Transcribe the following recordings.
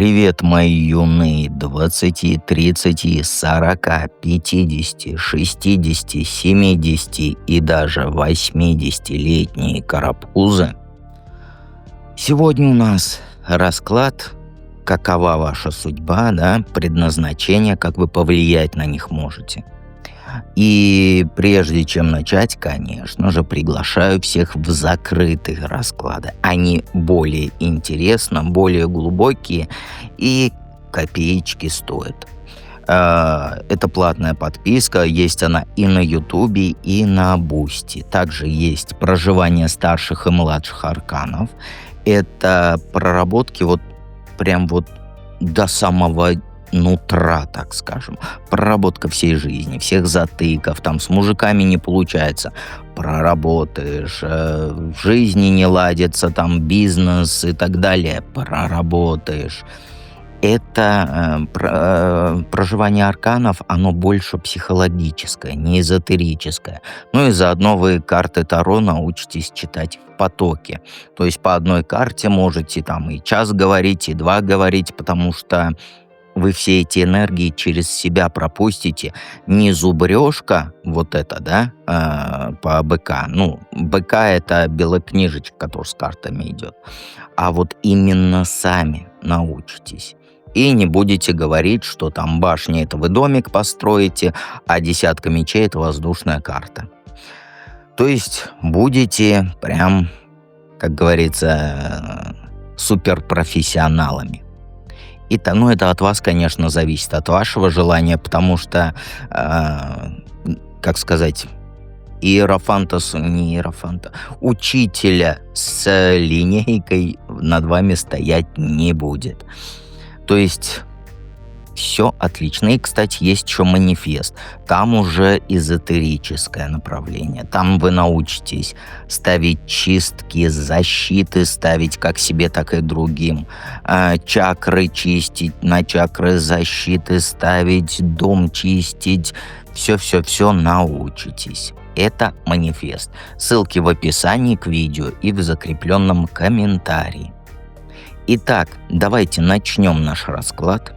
Привет, мои юные 20, 30, 40, 50, 60, 70 и даже 80-летние карапузы. Сегодня у нас расклад, какова ваша судьба, да, предназначение, как вы повлиять на них можете. И прежде чем начать, конечно же, приглашаю всех в закрытые расклады. Они более интересны, более глубокие и копеечки стоят. Это платная подписка, есть она и на Ютубе, и на Бусти. Также есть проживание старших и младших арканов. Это проработки прям до самого нутра, так скажем. Проработка всей жизни, всех затыков, там с мужиками не получается, проработаешь, в жизни не ладится, там бизнес и так далее, проработаешь. Это проживание арканов, оно больше психологическое, не эзотерическое. Ну и заодно вы карты Таро научитесь читать в потоке. То есть по одной карте можете там и час говорить, и 2 говорить, потому что вы все эти энергии через себя пропустите. Не зубрежка по БК. БК — это белокнижечка, которая с картами идет. А вот именно сами научитесь. И не будете говорить, что там башня — это вы домик построите, а 10 мечей — это воздушная карта. То есть будете прям, как говорится, суперпрофессионалами. Это от вас, конечно, зависит, от вашего желания, потому что, учителя с линейкой над вами стоять не будет. То есть все отлично. И, кстати, есть еще манифест. Там уже эзотерическое направление. Там вы научитесь ставить чистки, защиты ставить как себе, так и другим. Чакры чистить, на чакры защиты ставить, дом чистить. Все научитесь. Это манифест. Ссылки в описании к видео и в закрепленном комментарии. Итак, давайте начнем наш расклад.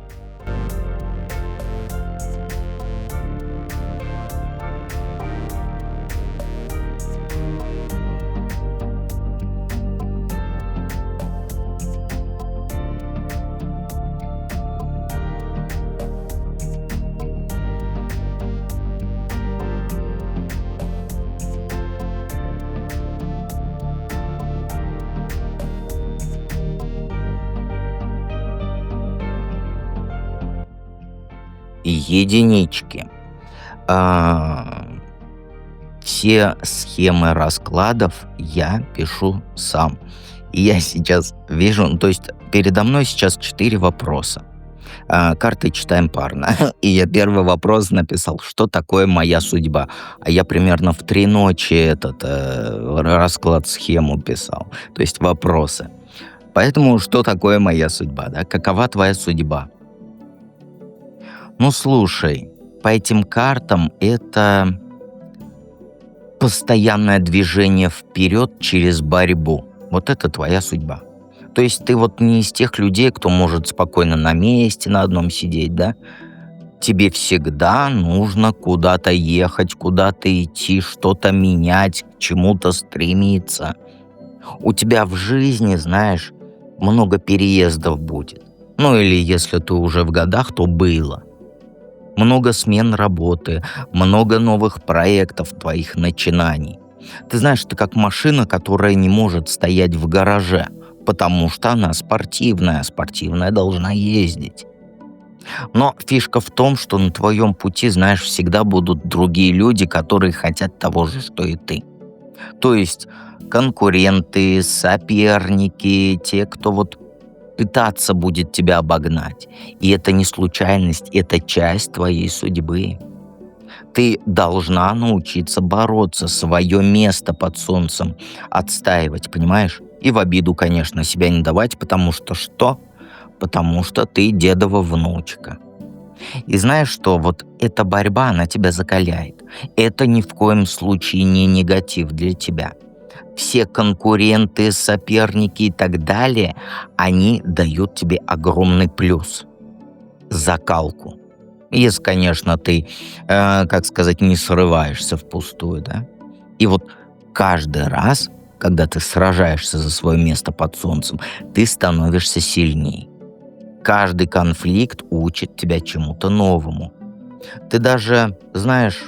Единички. Все схемы раскладов я пишу сам. И я сейчас вижу, то есть передо мной сейчас 4 вопроса. Карты читаем парно. И я первый вопрос написал: что такое моя судьба? А я примерно в 3 ночи расклад-схему писал. То есть вопросы. Поэтому что такое моя судьба? Да? Какова твоя судьба? Слушай, по этим картам это постоянное движение вперед через борьбу. Вот это твоя судьба. То есть ты не из тех людей, кто может спокойно на месте на одном сидеть, да? Тебе всегда нужно куда-то ехать, куда-то идти, что-то менять, к чему-то стремиться. У тебя в жизни, знаешь, много переездов будет. Или если ты уже в годах, то было. Много смен работы, много новых проектов, твоих начинаний. Ты знаешь, ты как машина, которая не может стоять в гараже, потому что она спортивная должна ездить. Но фишка в том, что на твоем пути, знаешь, всегда будут другие люди, которые хотят того же, что и ты. То есть конкуренты, соперники, те, кто пытаться будет тебя обогнать. И это не случайность, это часть твоей судьбы. Ты должна научиться бороться, свое место под солнцем отстаивать, понимаешь? И в обиду, конечно, себя не давать, потому что что? Потому что ты дедова внучка. И знаешь что? Эта борьба, она тебя закаляет. Это ни в коем случае не негатив для тебя. Все конкуренты, соперники и так далее, они дают тебе огромный плюс, закалку. Если, конечно, ты, как сказать, не срываешься впустую, да. И вот каждый раз, когда ты сражаешься за свое место под солнцем, ты становишься сильней. Каждый конфликт учит тебя чему-то новому. Ты даже, знаешь,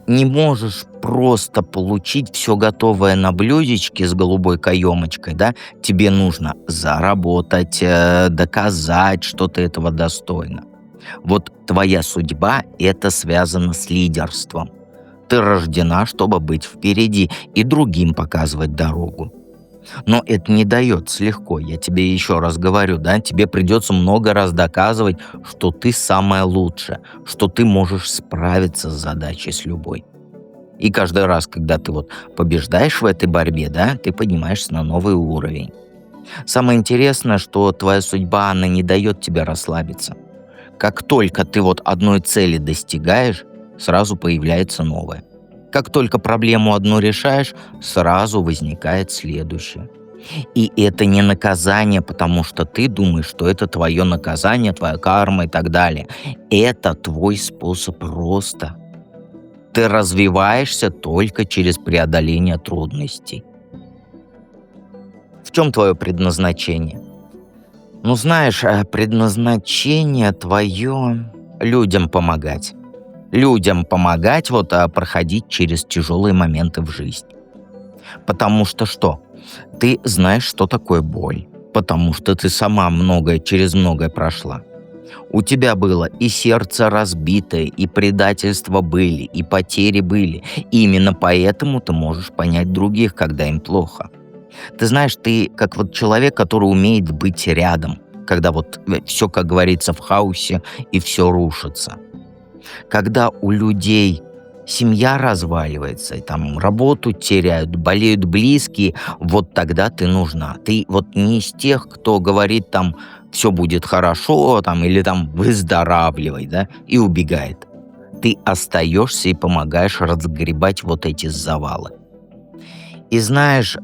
не можешь просто получить все готовое на блюдечке с голубой каемочкой, да? Тебе нужно заработать, доказать, что ты этого достойна. Вот твоя судьба — это связано с лидерством. Ты рождена, чтобы быть впереди и другим показывать дорогу. Но это не дается легко. Я тебе еще раз говорю, да, тебе придется много раз доказывать, что ты самая лучшая, что ты можешь справиться с задачей с любой. И каждый раз, когда ты вот побеждаешь в этой борьбе, да, ты поднимаешься на новый уровень. Самое интересное, что твоя судьба, она не дает тебе расслабиться. Как только ты вот одной цели достигаешь, сразу появляется новая. Как только проблему одну решаешь, сразу возникает следующее. И это не наказание, потому что ты думаешь, что это твое наказание, твоя карма и так далее. Это твой способ роста. Ты развиваешься только через преодоление трудностей. В чем твое предназначение? Ну, знаешь, предназначение твое людям помогать. Людям помогать проходить через тяжелые моменты в жизни. Потому что что? Ты знаешь, что такое боль. Потому что ты сама через многое прошла. У тебя было и сердце разбитое, и предательства были, и потери были. И именно поэтому ты можешь понять других, когда им плохо. Ты знаешь, ты как вот человек, который умеет быть рядом, когда вот все, как говорится, в хаосе и все рушится. Когда у людей семья разваливается, и там работу теряют, болеют близкие, вот тогда ты нужна. Ты вот не из тех, кто говорит там все будет хорошо, там, или там выздоравливай, да, и убегает. Ты остаешься и помогаешь разгребать вот эти завалы. И знаешь,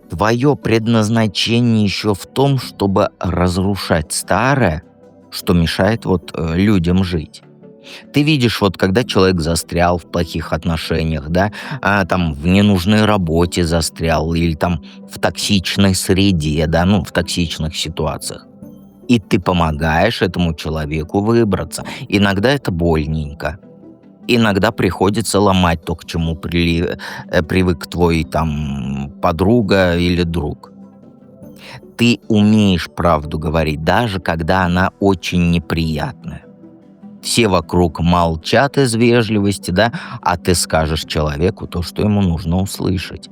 твое предназначение еще в том, чтобы разрушать старое, что мешает людям жить. Ты видишь, вот когда человек застрял в плохих отношениях, да, там в ненужной работе застрял или там в токсичной среде, да, ну, в токсичных ситуациях. И ты помогаешь этому человеку выбраться. Иногда это больненько. Иногда приходится ломать то, к чему привык твой там подруга или друг. Ты умеешь правду говорить, даже когда она очень неприятная. Все вокруг молчат из вежливости, да, а ты скажешь человеку то, что ему нужно услышать.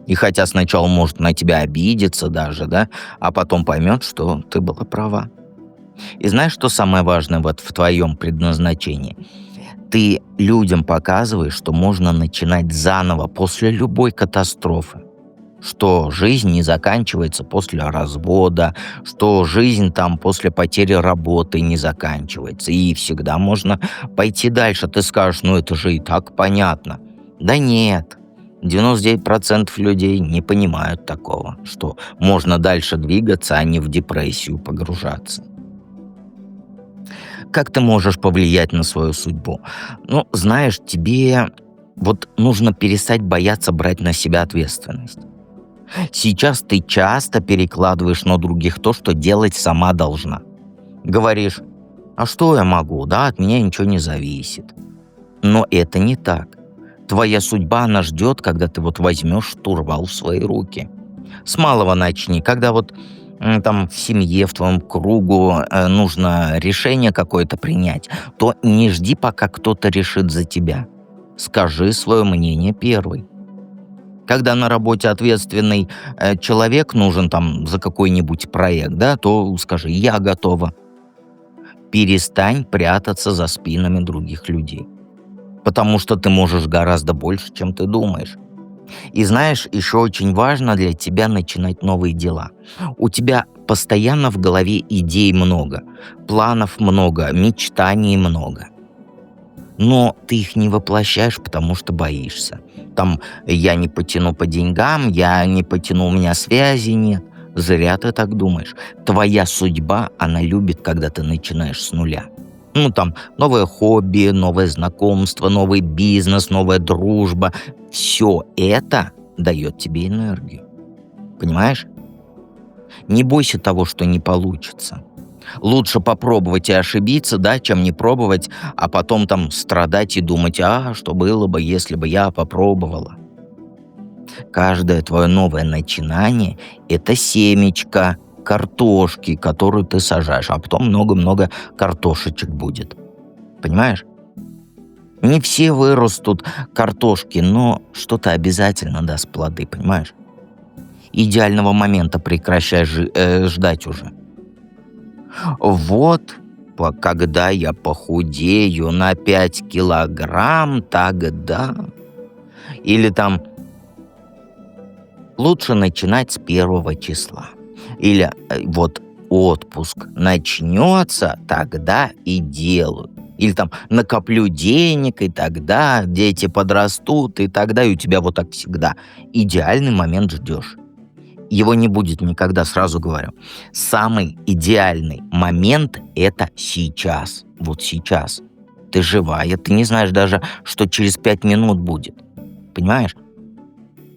И хотя сначала может на тебя обидеться даже, да, а потом поймет, что ты была права. И знаешь, что самое важное вот в твоем предназначении? Ты людям показываешь, что можно начинать заново после любой катастрофы. Что жизнь не заканчивается после развода, что жизнь там после потери работы не заканчивается. И всегда можно пойти дальше. Ты скажешь, ну это же и так понятно. Да нет, 99% людей не понимают такого, что можно дальше двигаться, а не в депрессию погружаться. Как ты можешь повлиять на свою судьбу? Ну, знаешь, тебе вот нужно перестать бояться брать на себя ответственность. Сейчас ты часто перекладываешь на других то, что делать сама должна. Говоришь, а что я могу, да, от меня ничего не зависит. Но это не так. Твоя судьба, она ждет, когда ты вот возьмешь штурвал в свои руки. С малого начни, когда там в семье, в твоем кругу нужно решение какое-то принять, то не жди, пока кто-то решит за тебя. Скажи свое мнение первый. Когда на работе ответственный человек нужен там за какой-нибудь проект, да, то скажи «я готова». Перестань прятаться за спинами других людей. Потому что ты можешь гораздо больше, чем ты думаешь. И знаешь, еще очень важно для тебя начинать новые дела. У тебя постоянно в голове идей много, планов много, мечтаний много. но ты их не воплощаешь, потому что боишься. Там я не потяну по деньгам, я не потяну, у меня связи нет. Зря ты так думаешь. Твоя судьба, она любит, когда ты начинаешь с нуля. Ну, там, новое хобби, новое знакомство, новый бизнес, новая дружба. Все это дает тебе энергию. Понимаешь? Не бойся того, что не получится. Лучше попробовать и ошибиться, да, чем не пробовать, а потом там страдать и думать, что было бы, если бы я попробовала. Каждое твое новое начинание — это семечко картошки, которую ты сажаешь, а потом много-много картошечек будет. Понимаешь? Не все вырастут картошки, но что-то обязательно даст плоды, понимаешь? Идеального момента прекращай ждать уже. Вот когда я похудею на 5 килограмм, тогда... Или там лучше начинать с 1 числа. Или вот отпуск начнется, тогда и делаю. Или там накоплю денег, и тогда дети подрастут, и тогда и у тебя вот так всегда. Идеальный момент ждешь. Его не будет никогда, сразу говорю. Самый идеальный момент — это сейчас. Вот сейчас. Ты живая, ты не знаешь даже, что через 5 минут будет. Понимаешь?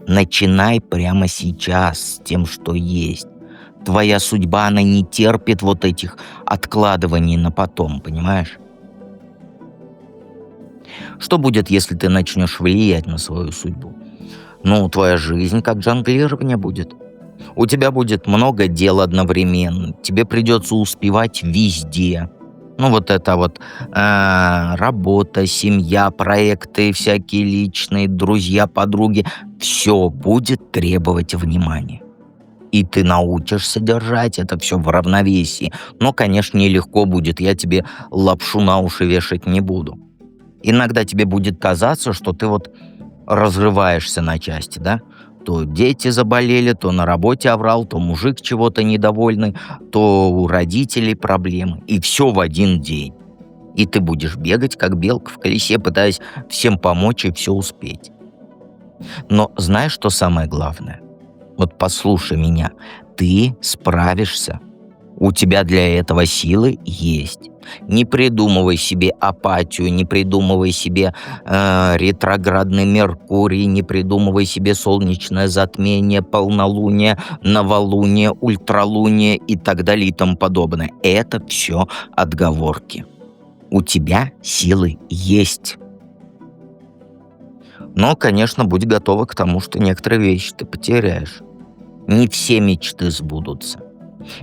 Начинай прямо сейчас с тем, что есть. Твоя судьба, она не терпит вот этих откладываний на потом, понимаешь? Что будет, если ты начнешь влиять на свою судьбу? Ну, твоя жизнь как жонглирование будет. У тебя будет много дел одновременно. Тебе придется успевать везде. Ну, вот это вот работа, семья, проекты всякие личные, друзья, подруги. Все будет требовать внимания. И ты научишься держать это все в равновесии. Но, конечно, нелегко будет. Я тебе лапшу на уши вешать не буду. Иногда тебе будет казаться, что ты вот разрываешься на части, да? То дети заболели, то на работе оврал, то мужик чего-то недовольный, то у родителей проблемы. И все в один день. И ты будешь бегать, как белка в колесе, пытаясь всем помочь и все успеть. Но знаешь, что самое главное? Вот послушай меня. Ты справишься. У тебя для этого силы есть. Не придумывай себе апатию, не придумывай себе ретроградный Меркурий, не придумывай себе солнечное затмение, полнолуние, новолуние, ультралуние и так далее и тому подобное. Это все отговорки. У тебя силы есть. Но, конечно, будь готова к тому, что некоторые вещи ты потеряешь. Не все мечты сбудутся.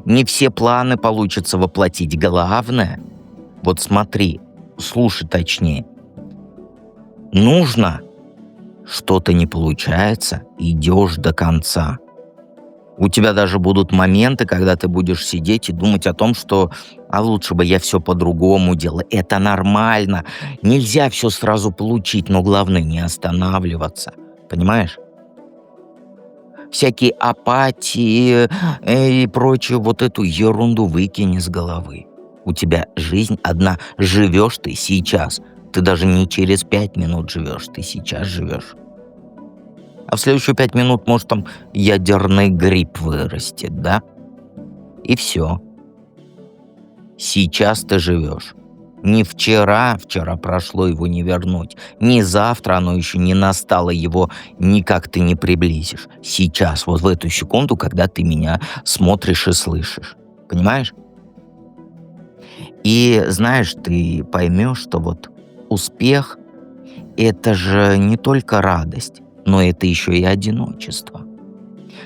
Не все планы получится воплотить. Главное, вот смотри, слушай точнее. Нужно, что-то не получается, идешь до конца. У тебя даже будут моменты, когда ты будешь сидеть и думать о том, что лучше бы я все по-другому делал. Это нормально. Нельзя все сразу получить, но главное не останавливаться. Понимаешь? Всякие апатии и прочую вот эту ерунду выкини с головы. У тебя жизнь одна. Живешь ты сейчас. Ты даже не через 5 минут живешь, ты сейчас живешь. А в следующие 5 минут, может, там ядерный гриб вырастет, да? И все. Сейчас ты живешь. Не вчера прошло, его не вернуть. Не завтра, оно еще не настало, его никак ты не приблизишь. Сейчас, вот в эту секунду, когда ты меня смотришь и слышишь. Понимаешь? И знаешь, ты поймешь, что вот успех — это же не только радость, но это еще и одиночество.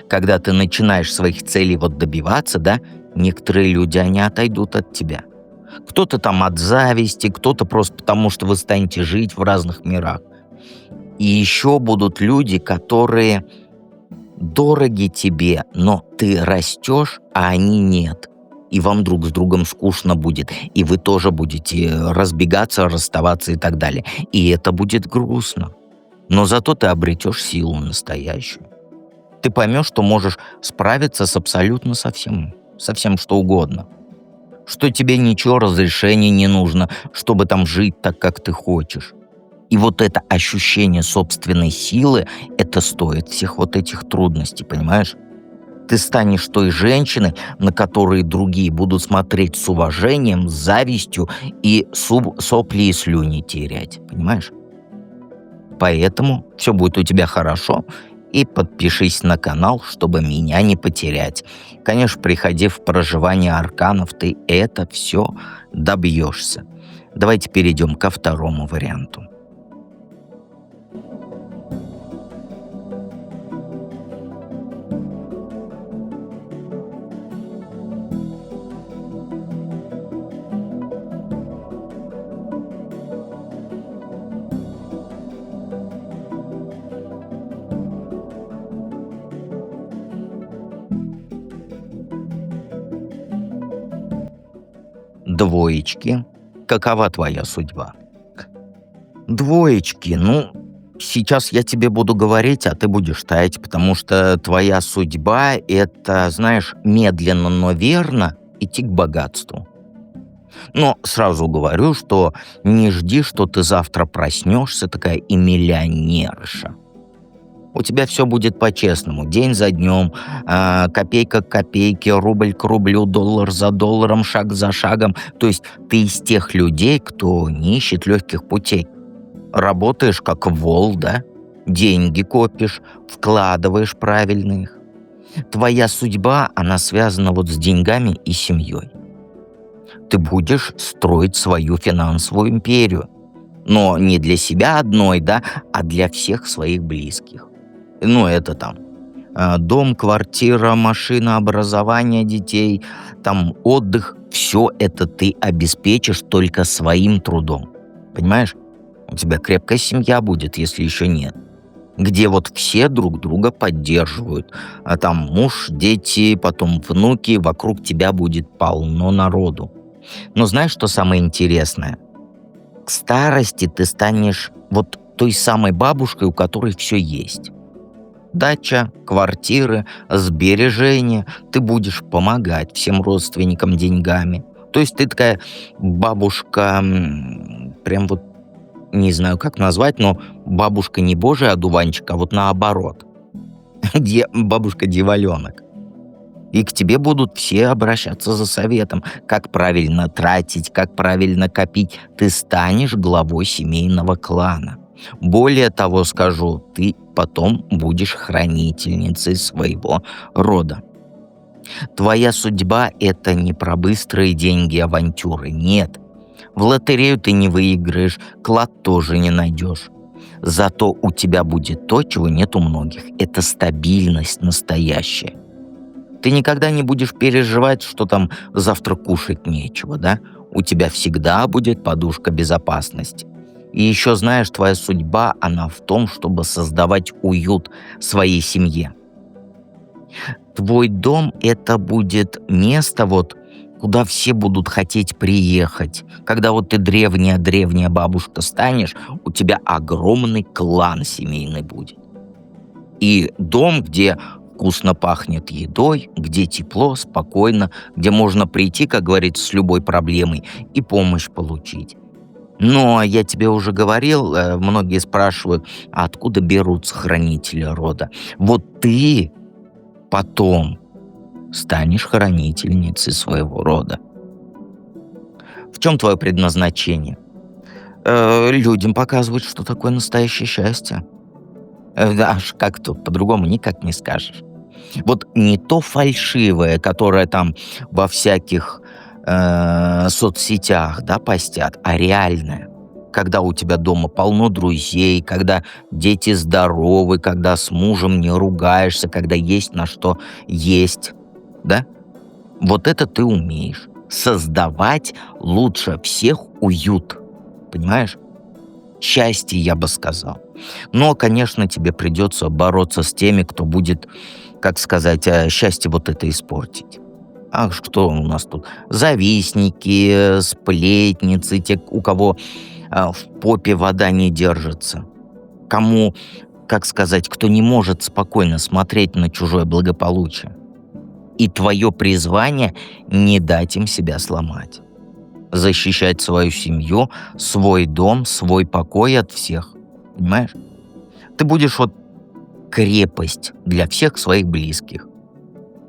Когда ты начинаешь своих целей вот добиваться, да, некоторые люди, они отойдут от тебя. Кто-то там от зависти, кто-то просто потому, что вы станете жить в разных мирах. И еще будут люди, которые дороги тебе, но ты растешь, а они нет. И вам друг с другом скучно будет, и вы тоже будете разбегаться, расставаться и так далее. И это будет грустно. Но зато ты обретешь силу настоящую. Ты поймешь, что можешь справиться с абсолютно со всем что угодно. что тебе ничего разрешения не нужно, чтобы там жить так, как ты хочешь. И вот это ощущение собственной силы, это стоит всех вот этих трудностей, понимаешь? Ты станешь той женщиной, на которую другие будут смотреть с уважением, с завистью и сопли и слюни терять, понимаешь? Поэтому все будет у тебя хорошо, и подпишись на канал, чтобы меня не потерять. Конечно, приходи в проживание арканов, ты это все добьешься. Давайте перейдем ко второму варианту. Двоечки. Какова твоя судьба? Двоечки, ну, сейчас я тебе буду говорить, а ты будешь таять, потому что твоя судьба — это, знаешь, медленно, но верно идти к богатству. Но сразу говорю, что не жди, что ты завтра проснешься такая и миллионерша. У тебя все будет по-честному, день за днем, копейка к копейке, рубль к рублю, доллар за долларом, шаг за шагом. То есть ты из тех людей, кто не ищет легких путей. Работаешь как вол, да? Деньги копишь, вкладываешь правильно их. Твоя судьба, она связана вот с деньгами и семьей. Ты будешь строить свою финансовую империю. Но не для себя одной, да, а для всех своих близких. Ну, это там дом, квартира, машина, образование детей, там отдых. Все это ты обеспечишь только своим трудом. Понимаешь? У тебя крепкая семья будет, если еще нет. Где вот все друг друга поддерживают. А там муж, дети, потом внуки, вокруг тебя будет полно народу. Но знаешь, что самое интересное? К старости ты станешь вот той самой бабушкой, у которой все есть. Дача, квартиры, сбережения. Ты будешь помогать всем родственникам деньгами. То есть ты такая бабушка, прям вот не знаю, как назвать, но бабушка не божий одуванчик, а вот наоборот. Бабушка-дьяволенок. И к тебе будут все обращаться за советом, как правильно тратить, как правильно копить. Ты станешь главой семейного клана. Более того скажу, ты потом будешь хранительницей своего рода. Твоя судьба — это не про быстрые деньги и авантюры, нет. В лотерею ты не выиграешь, клад тоже не найдешь. Зато у тебя будет то, чего нет у многих. Это стабильность настоящая. Ты никогда не будешь переживать, что там завтра кушать нечего, да? У тебя всегда будет подушка безопасности. И еще знаешь, твоя судьба, она в том, чтобы создавать уют своей семье. Твой дом — это будет место, вот, куда все будут хотеть приехать. Когда вот ты древняя-древняя бабушка станешь, у тебя огромный клан семейный будет. И дом, где вкусно пахнет едой, где тепло, спокойно, где можно прийти, как говорится, с любой проблемой и помощь получить. Но я тебе уже говорил, многие спрашивают, а откуда берутся хранители рода? Вот ты потом станешь хранительницей своего рода. В чем твое предназначение? Людям показывать, что такое настоящее счастье. Да, аж как тут, по-другому никак не скажешь. Вот не то фальшивое, которое там во всяких соцсетях, да, постят, а реальное. Когда у тебя дома полно друзей, когда дети здоровы, когда с мужем не ругаешься, когда есть на что есть, да? Вот это ты умеешь. Создавать лучше всех уют. Понимаешь? Счастье, я бы сказал. Но, конечно, тебе придется бороться с теми, кто будет, как сказать, счастье вот это испортить. Ах, что у нас тут? Завистники, сплетницы, те, у кого в попе вода не держится. Кому, как сказать, кто не может спокойно смотреть на чужое благополучие. И твое призвание — не дать им себя сломать. Защищать свою семью, свой дом, свой покой от всех. Понимаешь? Ты будешь вот крепость для всех своих близких.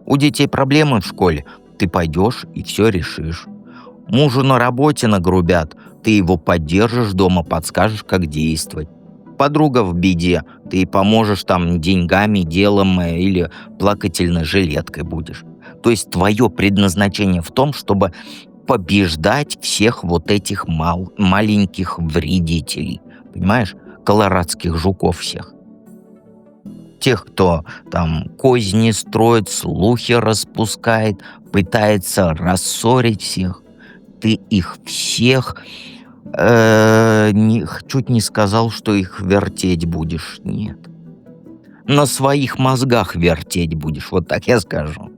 У детей проблемы в школе, ты пойдешь и все решишь. Мужу на работе нагрубят, ты его поддержишь дома, подскажешь, как действовать. Подруга в беде, ты ей поможешь там деньгами, делом или плакательной жилеткой будешь. То есть твое предназначение в том, чтобы побеждать всех вот этих маленьких вредителей. Понимаешь? Колорадских жуков всех. Тех, кто там козни строит, слухи распускает, пытается рассорить всех. Ты их всех чуть не сказал, что их вертеть будешь. Нет. На своих мозгах вертеть будешь, вот так я скажу.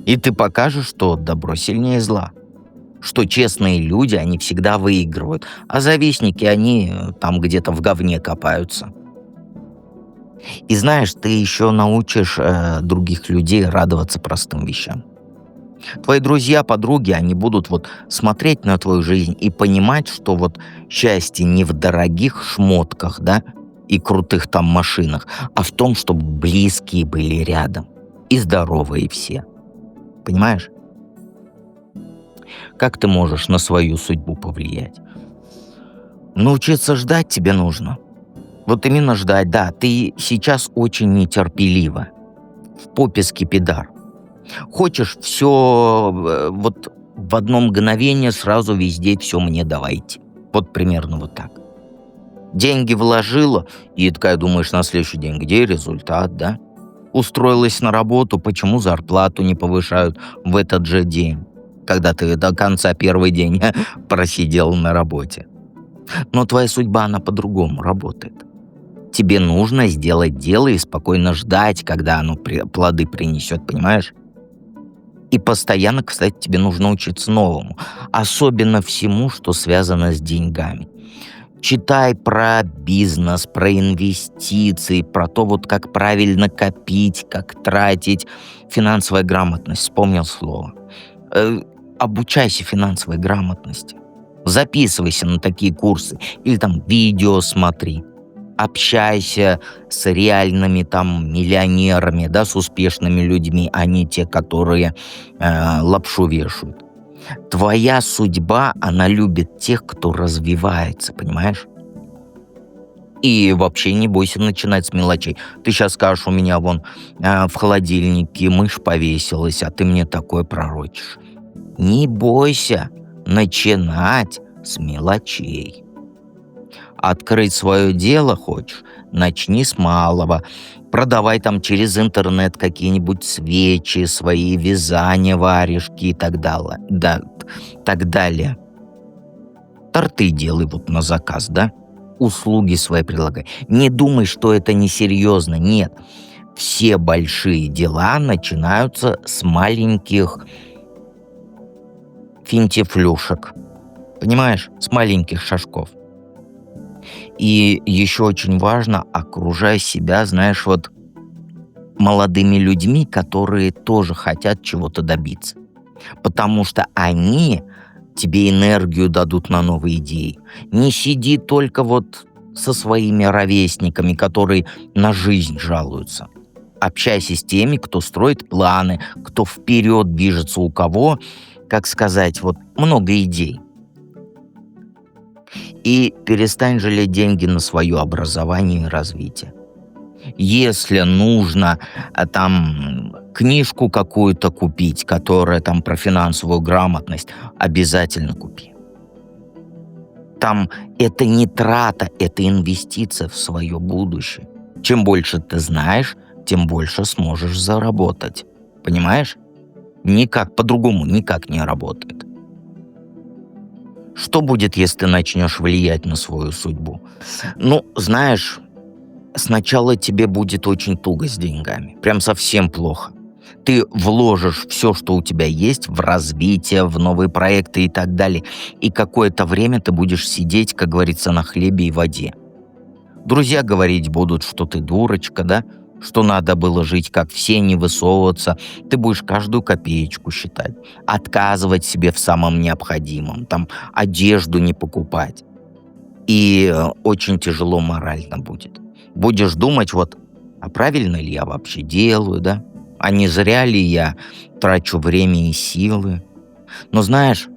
И ты покажешь, что добро сильнее зла. Что честные люди, они всегда выигрывают, а завистники, они там где-то в говне копаются. И знаешь, ты еще научишь других людей радоваться простым вещам. Твои друзья, подруги, они будут вот смотреть на твою жизнь и понимать, что вот счастье не в дорогих шмотках, да, и крутых там машинах, а в том, чтобы близкие были рядом и здоровые все. Понимаешь? Как ты можешь на свою судьбу повлиять? Научиться ждать тебе нужно. Вот именно ждать, да, ты сейчас очень нетерпелива. В попе скипидар. Хочешь все вот в одно мгновение сразу везде все мне давайте. Вот примерно вот так. Деньги вложила, и такая думаешь на следующий день, где результат, да? Устроилась на работу, почему зарплату не повышают в этот же день, когда ты до конца первый день просидел на работе. Но твоя судьба, она по-другому работает. Тебе нужно сделать дело и спокойно ждать, когда оно плоды принесет, понимаешь? И постоянно, кстати, тебе нужно учиться новому. Особенно всему, что связано с деньгами. Читай про бизнес, про инвестиции, про то, вот как правильно копить, как тратить. Финансовая грамотность, вспомнил слово. Обучайся финансовой грамотности. Записывайся на такие курсы. Или там видео смотри. Общайся с реальными там миллионерами, да, с успешными людьми, а не те, которые лапшу вешают. Твоя судьба, она любит тех, кто развивается, понимаешь? И вообще не бойся начинать с мелочей. Ты сейчас скажешь, у меня вон в холодильнике мышь повесилась, а ты мне такое пророчишь. Не бойся начинать с мелочей. Открыть свое дело хочешь? Начни с малого. Продавай там через интернет какие-нибудь свечи, свои вязания, варежки и так далее. Да, так далее. Торты делай вот на заказ, да? Услуги свои предлагай. Не думай, что это несерьезно. Нет. Все большие дела начинаются с маленьких финтифлюшек. Понимаешь? С маленьких шажков. И еще очень важно, окружай себя, знаешь, вот молодыми людьми, которые тоже хотят чего-то добиться. Потому что они тебе энергию дадут на новые идеи. Не сиди только вот со своими ровесниками, которые на жизнь жалуются. Общайся с теми, кто строит планы, кто вперед движется, у кого, как сказать, вот много идей. И перестань жалеть деньги на свое образование и развитие. Если нужно там книжку какую-то купить, которая там про финансовую грамотность, обязательно купи. Там это не трата, это инвестиция в свое будущее. Чем больше ты знаешь, тем больше сможешь заработать. Понимаешь? Никак, по-другому никак не работает. Что будет, если ты начнешь влиять на свою судьбу? Ну, знаешь, сначала тебе будет очень туго с деньгами. Прям совсем плохо. Ты вложишь все, что у тебя есть, в развитие, в новые проекты и так далее. И какое-то время ты будешь сидеть, как говорится, на хлебе и воде. Друзья говорить будут, что ты дурочка, да? что надо было жить как все, не высовываться. Ты будешь каждую копеечку считать, отказывать себе в самом необходимом, там одежду не покупать. И очень тяжело морально будет. Будешь думать, вот, а правильно ли я вообще делаю, да? А не зря ли я трачу время и силы? Но знаешь,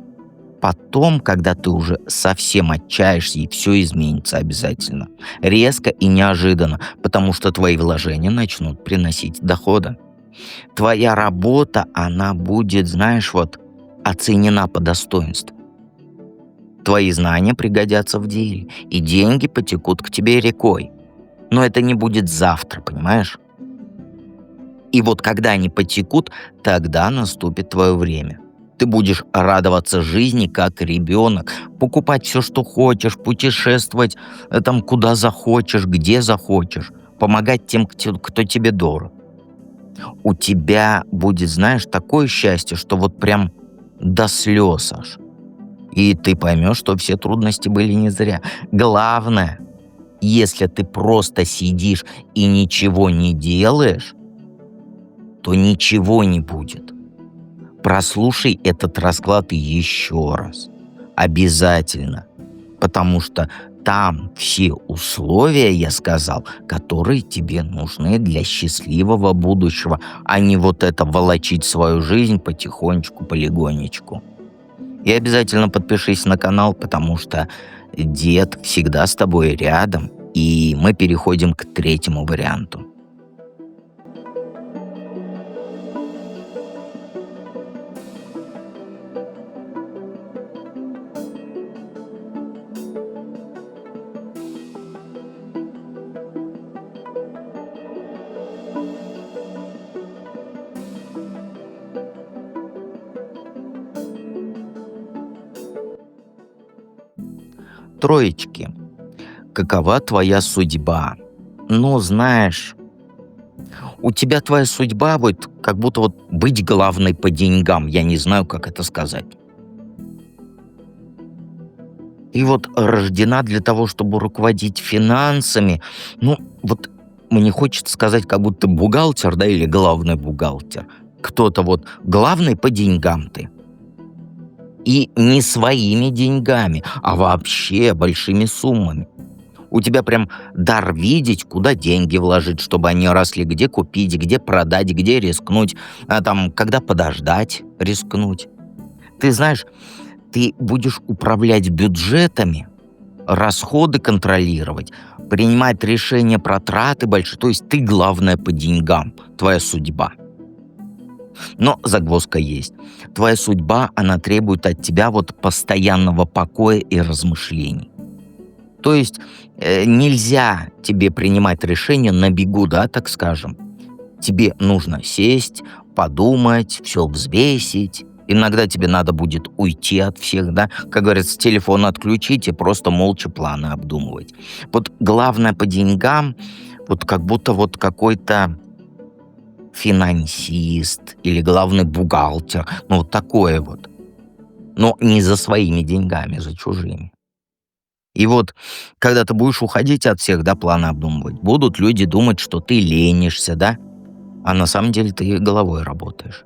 потом, когда ты уже совсем отчаешься, и все изменится обязательно. Резко и неожиданно, потому что твои вложения начнут приносить дохода. Твоя работа, она будет, знаешь, вот оценена по достоинству. Твои знания пригодятся в деле, и деньги потекут к тебе рекой. Но это не будет завтра, понимаешь? И вот когда они потекут, тогда наступит твое время. Ты будешь радоваться жизни как ребенок, покупать все, что хочешь, путешествовать там куда захочешь, где захочешь, помогать тем, кто тебе дорог. У тебя будет, знаешь, такое счастье, что вот прям до слез аж. И ты поймешь, что все трудности были не зря. Главное, если ты просто сидишь и ничего не делаешь, то ничего не будет. Прослушай этот расклад еще раз. Обязательно. Потому что там все условия, я сказал, которые тебе нужны для счастливого будущего, а не вот это волочить свою жизнь потихонечку, полегонечку. И обязательно подпишись на канал, потому что дед всегда с тобой рядом, и мы переходим к третьему варианту. Троечки. Какова твоя судьба? Ну, знаешь, у тебя твоя судьба вот как будто вот быть главной по деньгам. Я не знаю, как это сказать. И вот рождена для того, чтобы руководить финансами. Ну, вот мне хочется сказать, как будто бухгалтер, да, или главный бухгалтер. Кто-то вот главный по деньгам ты. И не своими деньгами, а вообще большими суммами. У тебя прям дар видеть, куда деньги вложить, чтобы они росли, где купить, где продать, где рискнуть, а там, когда подождать, рискнуть. Ты знаешь, ты будешь управлять бюджетами, расходы контролировать, принимать решения про траты большие. То есть ты главное по деньгам, твоя судьба. Но загвоздка есть. Твоя судьба, она требует от тебя вот постоянного покоя и размышлений. То есть нельзя тебе принимать решения на бегу, да, так скажем. Тебе нужно сесть, подумать, все взвесить. Иногда тебе надо будет уйти от всех, да, как говорится, телефон отключить и просто молча планы обдумывать. Вот главное по деньгам, вот как будто вот какой-то финансист или главный бухгалтер, ну вот такое вот. Но не за своими деньгами, за чужими. И вот, когда ты будешь уходить от всех, да, планы обдумывать, будут люди думать, что ты ленишься, да, а на самом деле ты головой работаешь.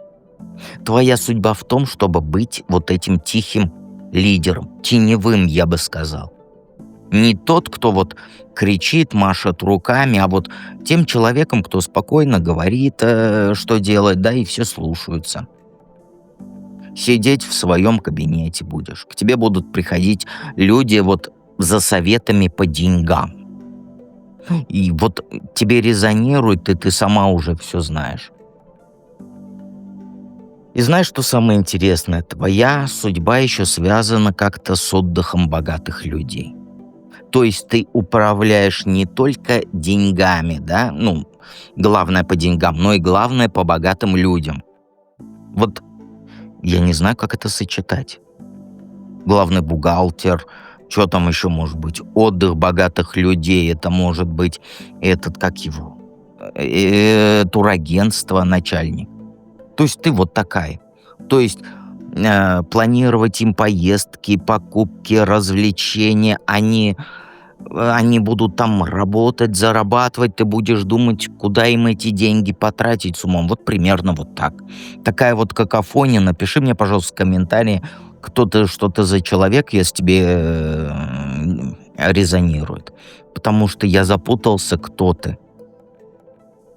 Твоя судьба в том, чтобы быть вот этим тихим лидером, теневым, я бы сказал. Не тот, кто вот кричит, машет руками, а вот тем человеком, кто спокойно говорит, что делать, да, и все слушаются. Сидеть в своем кабинете будешь. К тебе будут приходить люди вот за советами по деньгам. И вот тебе резонирует, и ты сама уже все знаешь. И знаешь, что самое интересное? Твоя судьба еще связана как-то с отдыхом богатых людей. То есть ты управляешь не только деньгами, да, ну, главное по деньгам, но и главное по богатым людям. Вот я не знаю, как это сочетать. Главный бухгалтер, что там еще может быть? Отдых богатых людей, это может быть этот, как его, турагентство начальник. То есть ты вот такая. То есть планировать им поездки, покупки, развлечения, они Они будут там работать, зарабатывать, ты будешь думать, куда им эти деньги потратить с умом. Вот примерно вот так. Такая вот какофония. Напиши мне, пожалуйста, в комментарии, кто ты, что ты за человек, если тебе резонирует. Потому что я запутался, кто ты.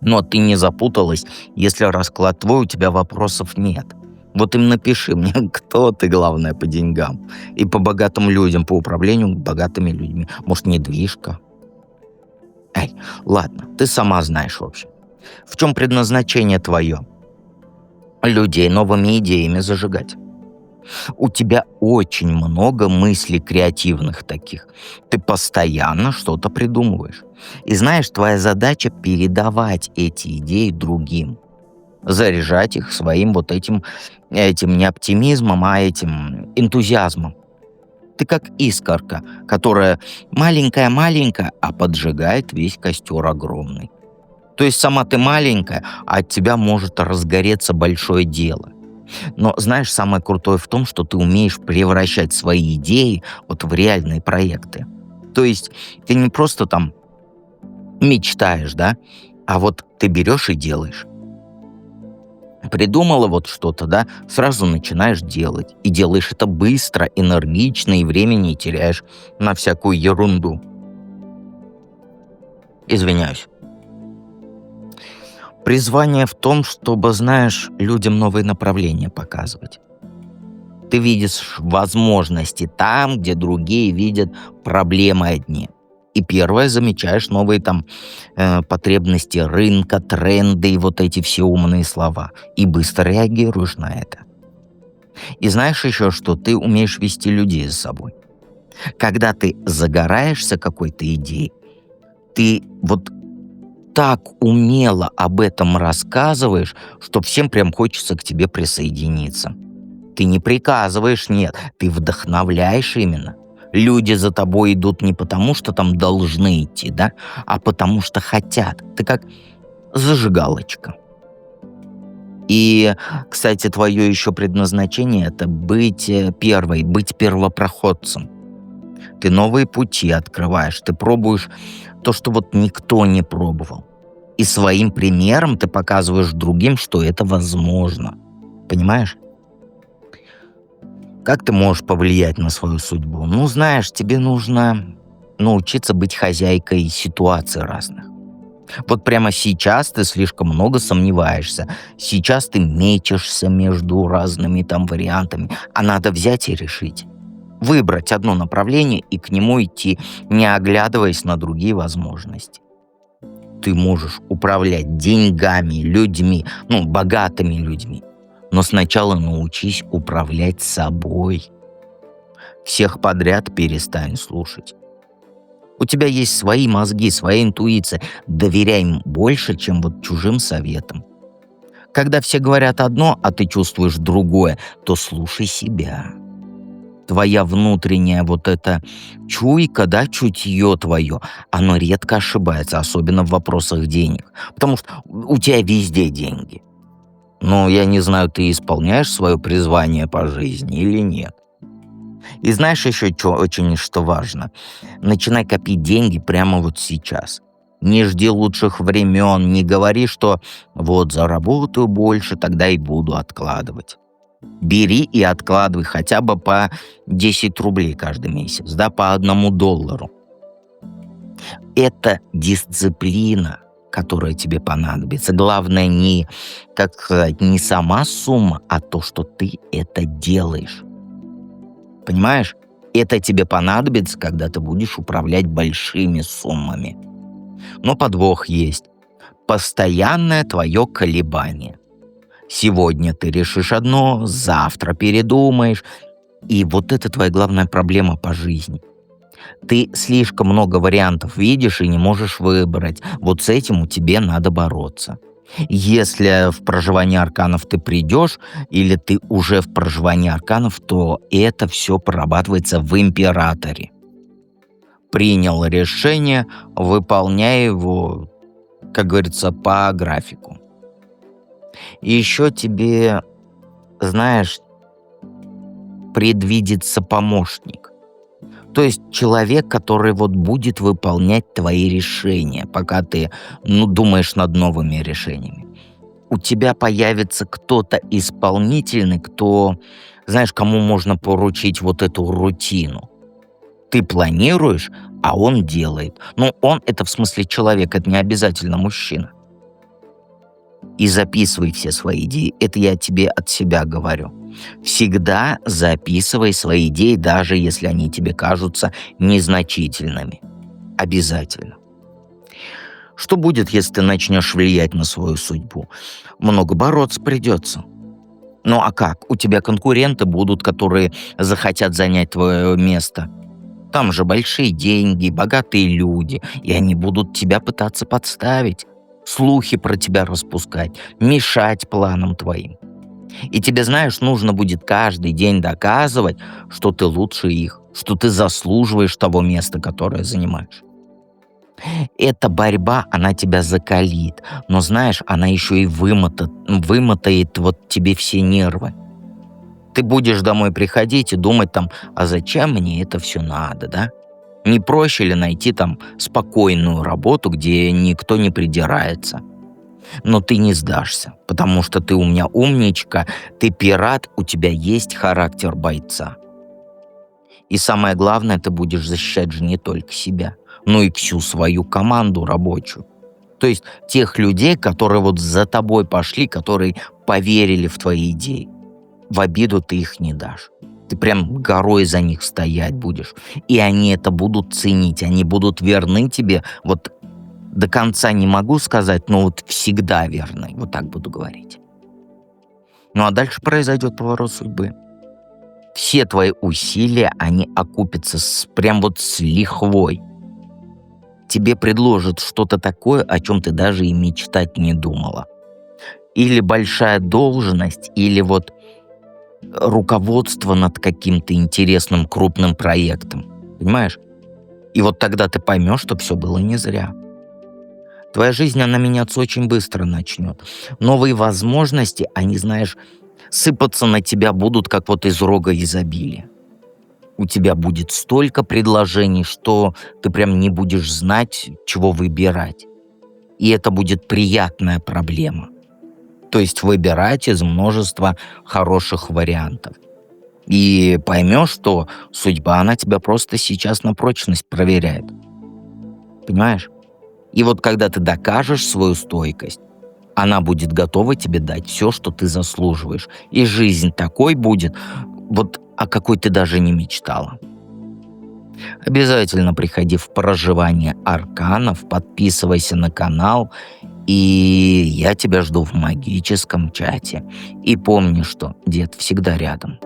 Но ты не запуталась, если расклад твой, у тебя вопросов нет. Вот им напиши мне, кто ты, главное, по деньгам. И по богатым людям, по управлению богатыми людьми. Может, недвижка? Эй, ладно, ты сама знаешь, в общем. В чем предназначение твое? Людей новыми идеями зажигать. У тебя очень много мыслей креативных таких. Ты постоянно что-то придумываешь. И знаешь, твоя задача передавать эти идеи другим. Заряжать их своим вот этим не оптимизмом, а этим энтузиазмом. Ты как искорка, которая маленькая-маленькая, а поджигает весь костер огромный. То есть сама ты маленькая, а от тебя может разгореться большое дело. Но знаешь, самое крутое в том, что ты умеешь превращать свои идеи вот в реальные проекты. То есть ты не просто там мечтаешь, да, а вот ты берешь и делаешь. Придумала вот что-то, да, сразу начинаешь делать. И делаешь это быстро, энергично, и времени не теряешь на всякую ерунду. Извиняюсь. Призвание в том, чтобы, знаешь, людям новые направления показывать. Ты видишь возможности там, где другие видят проблемы одни. И первое, замечаешь новые там потребности рынка, тренды и вот эти все умные слова. И быстро реагируешь на это. И знаешь еще, что ты умеешь вести людей за собой. Когда ты загораешься какой-то идеей, ты вот так умело об этом рассказываешь, что всем прям хочется к тебе присоединиться. Ты не приказываешь, нет, ты вдохновляешь именно. Люди за тобой идут не потому, что там должны идти, да, а потому что хотят. Ты как зажигалочка. И, кстати, твое еще предназначение — это быть первой, быть первопроходцем. Ты новые пути открываешь, ты пробуешь то, что вот никто не пробовал. И своим примером ты показываешь другим, что это возможно. Понимаешь? Как ты можешь повлиять на свою судьбу? Ну, знаешь, тебе нужно научиться быть хозяйкой ситуаций разных. Вот прямо сейчас ты слишком много сомневаешься. Сейчас ты мечешься между разными там вариантами. А надо взять и решить. Выбрать одно направление и к нему идти, не оглядываясь на другие возможности. Ты можешь управлять деньгами, людьми, ну, богатыми людьми. Но сначала научись управлять собой. Всех подряд перестань слушать. У тебя есть свои мозги, своя интуиция. Доверяй им больше, чем вот чужим советам. Когда все говорят одно, а ты чувствуешь другое, то слушай себя. Твоя внутренняя вот эта чуйка, да, чутье твое, оно редко ошибается, особенно в вопросах денег. Потому что у тебя везде деньги. Но я не знаю, ты исполняешь свое призвание по жизни или нет. И знаешь еще, что очень что важно? Начинай копить деньги прямо вот сейчас. Не жди лучших времен, не говори, что вот заработаю больше, тогда и буду откладывать. Бери и откладывай хотя бы по 10 рублей каждый месяц, да, по $1. Это дисциплина, которая тебе понадобится. Главное не, как сказать, не сама сумма, а то, что ты это делаешь. Понимаешь? Это тебе понадобится, когда ты будешь управлять большими суммами. Но подвох есть. Постоянное твое колебание. Сегодня ты решишь одно, завтра передумаешь. И вот это твоя главная проблема по жизни. Ты слишком много вариантов видишь и не можешь выбрать. Вот с этим тебе надо бороться. Если в проживании арканов ты придешь, или ты уже в проживании арканов, то это все прорабатывается в императоре. Принял решение, выполняй его, как говорится, по графику. И еще тебе, знаешь, предвидится помощник. То есть человек, который вот будет выполнять твои решения, пока ты, думаешь над новыми решениями. У тебя появится кто-то исполнительный, кто, знаешь, кому можно поручить вот эту рутину. Ты планируешь, а он делает. Ну, он — это в смысле человек, это не обязательно мужчина. И записывай все свои идеи. Это я тебе от себя говорю. Всегда записывай свои идеи, даже если они тебе кажутся незначительными. Обязательно. Что будет, если ты начнешь влиять на свою судьбу? Много бороться придется. Ну а как? У тебя конкуренты будут, которые захотят занять твое место. Там же большие деньги, богатые люди, и они будут тебя пытаться подставить, слухи про тебя распускать, мешать планам твоим. И тебе, знаешь, нужно будет каждый день доказывать, что ты лучше их, что ты заслуживаешь того места, которое занимаешь. Эта борьба, она тебя закалит, но, знаешь, она еще и вымотает вот тебе все нервы. Ты будешь домой приходить и думать там, а зачем мне это все надо, да? Не проще ли найти там спокойную работу, где никто не придирается? Но ты не сдашься, потому что ты у меня умничка, ты пират, у тебя есть характер бойца. И самое главное, ты будешь защищать же не только себя, но и всю свою команду рабочую. То есть тех людей, которые вот за тобой пошли, которые поверили в твои идеи. В обиду ты их не дашь. Ты прям горой за них стоять будешь. И они это будут ценить, они будут верны тебе. Вот до конца не могу сказать, но вот всегда верны. Вот так буду говорить. Ну а дальше произойдет поворот судьбы. Все твои усилия, они окупятся прям вот с лихвой. Тебе предложат что-то такое, о чем ты даже и мечтать не думала. Или большая должность, или вот руководство над каким-то интересным крупным проектом. Понимаешь? И вот тогда ты поймешь, что все было не зря. Твоя жизнь, она меняться очень быстро начнет. Новые возможности, они, знаешь, сыпаться на тебя будут, как вот из рога изобилия. У тебя будет столько предложений, что ты прям не будешь знать, чего выбирать. И это будет приятная проблема. То есть выбирать из множества хороших вариантов. И поймешь, что судьба, она тебя просто сейчас на прочность проверяет. Понимаешь? И вот когда ты докажешь свою стойкость, она будет готова тебе дать все, что ты заслуживаешь. И жизнь такой будет, вот о какой ты даже не мечтала. Обязательно приходи в проживание арканов, подписывайся на канал, и я тебя жду в магическом чате. И помни, что дед всегда рядом.